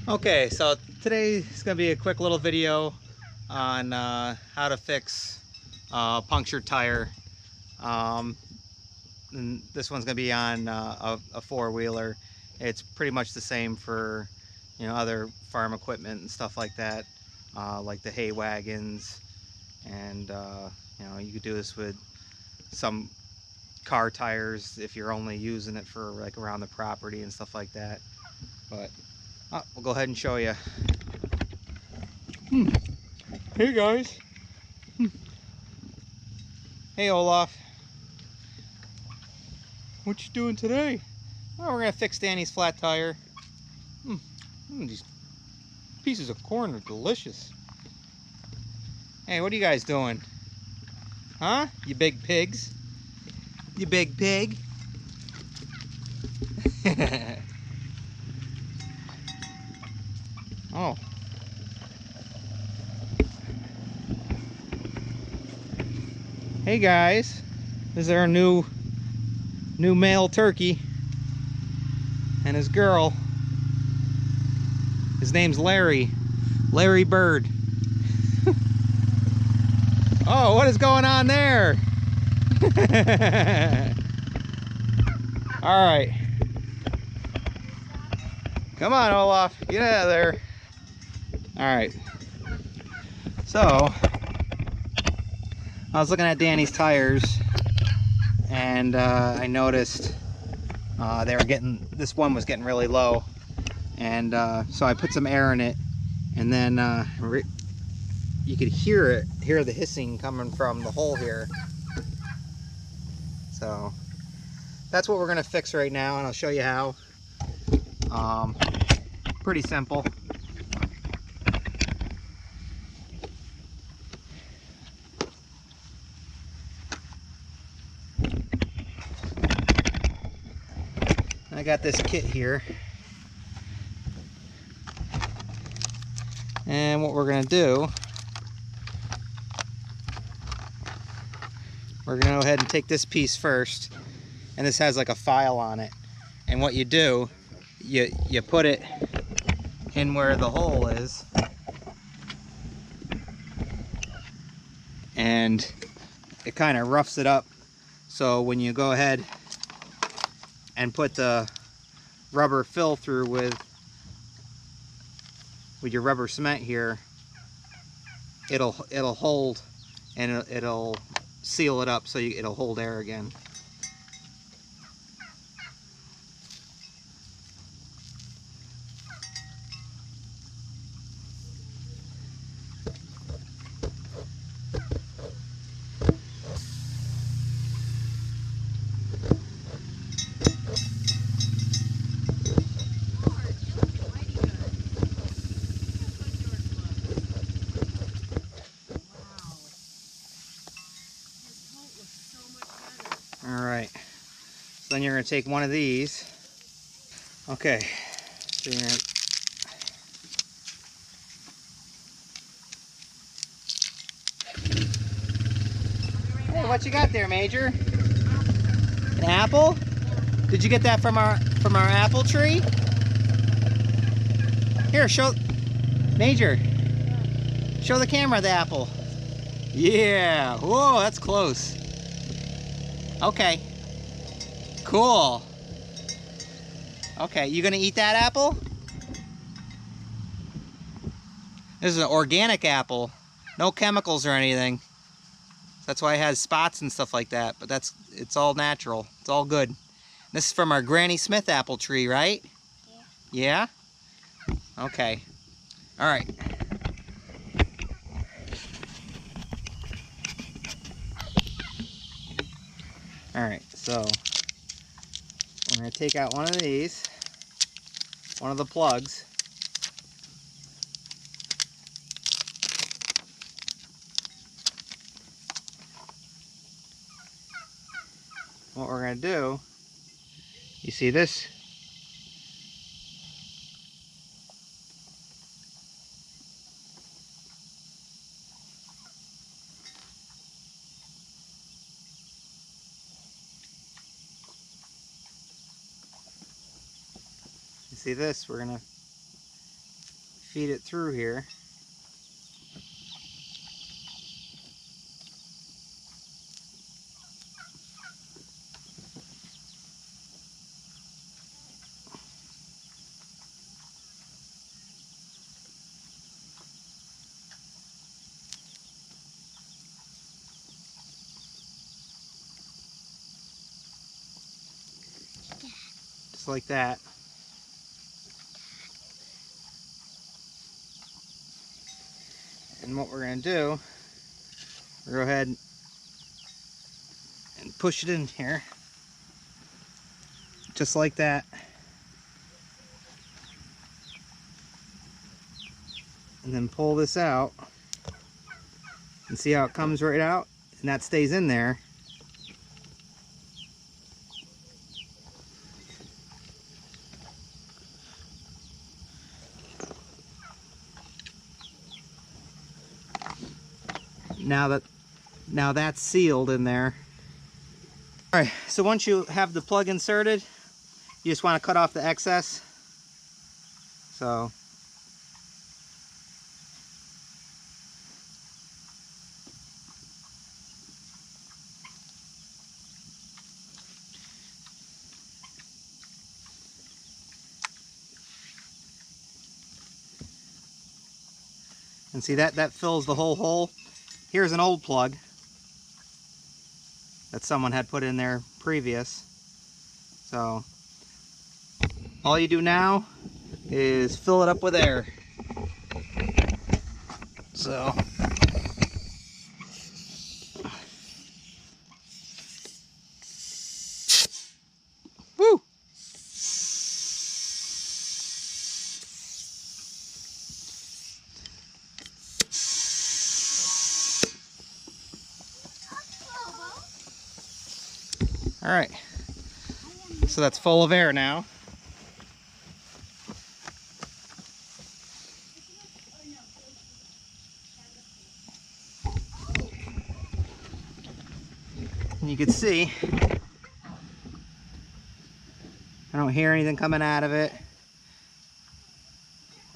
Okay, so today is going to be a quick little video on how to fix a punctured tire. And this one's going to be on a four-wheeler. It's pretty much the same for other farm equipment and stuff like that, like the hay wagons, and you could do this with some car tires if you're only using it for like around the property and stuff like that. But we'll go ahead and show you. Hey guys. Hey Olaf. What you doing today? Oh, we're gonna fix Danny's flat tire. These pieces of corn are delicious. Hey, what are you guys doing? Huh? You big pigs? You big pig? Oh. Hey guys. This is our new male turkey and his girl. His name's Larry Bird. Oh, what is going on there? All right, come on Olaf, get out of there. All right, so I was looking at Danny's tires and I noticed this one was getting really low, and so I put some air in it, and then you could hear the hissing coming from the hole here. So that's what we're gonna fix right now, and I'll show you how. Pretty simple. I got this kit here, and what we're gonna do, we're gonna go ahead and take this piece first, and this has like a file on it, and what you do, you put it in where the hole is, and it kind of roughs it up, so when you go ahead and put the rubber fill through with your rubber cement here, it'll hold, and it'll seal it up so it'll hold air again. Alright, so then you're going to take one of these. Okay, so you're going to... Hey, what you got there, Major? An apple? Did you get that from our apple tree? Here, show... Major, show the camera the apple. Yeah, whoa, that's close. Okay, cool. Okay, you gonna eat that apple? This is an organic apple, no chemicals or anything. That's why it has spots and stuff like that, but it's all natural, it's all good. This is from our Granny Smith apple tree, right? Yeah. Yeah? Okay, all right. Alright, so we're going to take out one of these, one of the plugs. What we're going to do, you see this? You see this? We're going to feed it through here. Just like that. And what we're going to do, we'll go ahead and push it in here. Just like that. And then pull this out. And see how it comes right out? And that stays in there. Now that's sealed in there. All right, so once you have the plug inserted, you just want to cut off the excess. So and see that fills the whole hole. Here's an old plug that someone had put in there previous. So all you do now is fill it up with air. So woo! All right, so that's full of air now. And you can see, I don't hear anything coming out of it.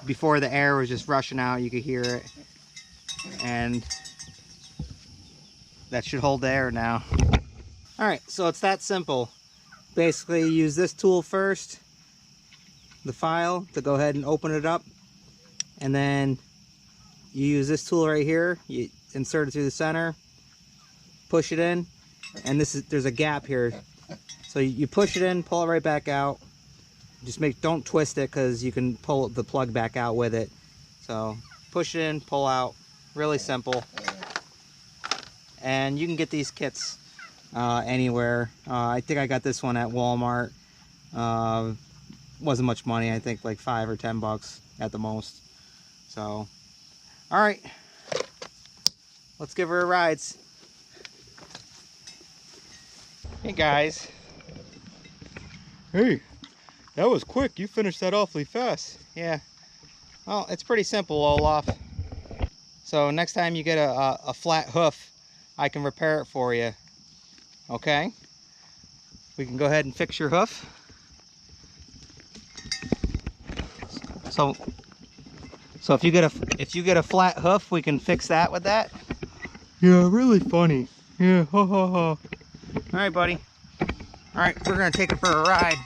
Before the air was just rushing out, you could hear it. And that should hold the air now. All right, so it's that simple. Basically, you use this tool first, the file, to go ahead and open it up. And then you use this tool right here, you insert it through the center, push it in, and there's a gap here. So you push it in, pull it right back out. Just don't twist it, because you can pull the plug back out with it. So push it in, pull out, really simple. And you can get these kits anywhere. I think I got this one at Walmart. Wasn't much money, I think like $5 or $10 at the most. So, all right, let's give her a ride. Hey guys. Hey, that was quick. You finished that awfully fast. Yeah. Well, it's pretty simple, Olaf. So next time you get a flat hoof, I can repair it for you. Okay? We can go ahead and fix your hoof. So if you get a flat hoof, we can fix that with that. Yeah, really funny. Yeah, ha ha ha. All right, buddy. All right, we're gonna take it for a ride.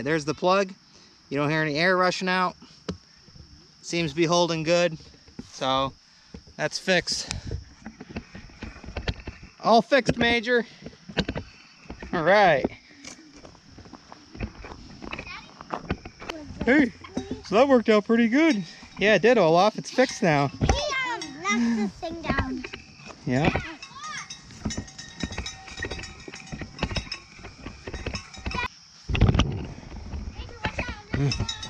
There's the plug. You don't hear any air rushing out. seems to be holding good. So that's fixed. All fixed, Major. All right. Hey, so that worked out pretty good. Yeah, it did, Olaf. It's fixed now. Left this thing down. Yeah. Maybe watch out.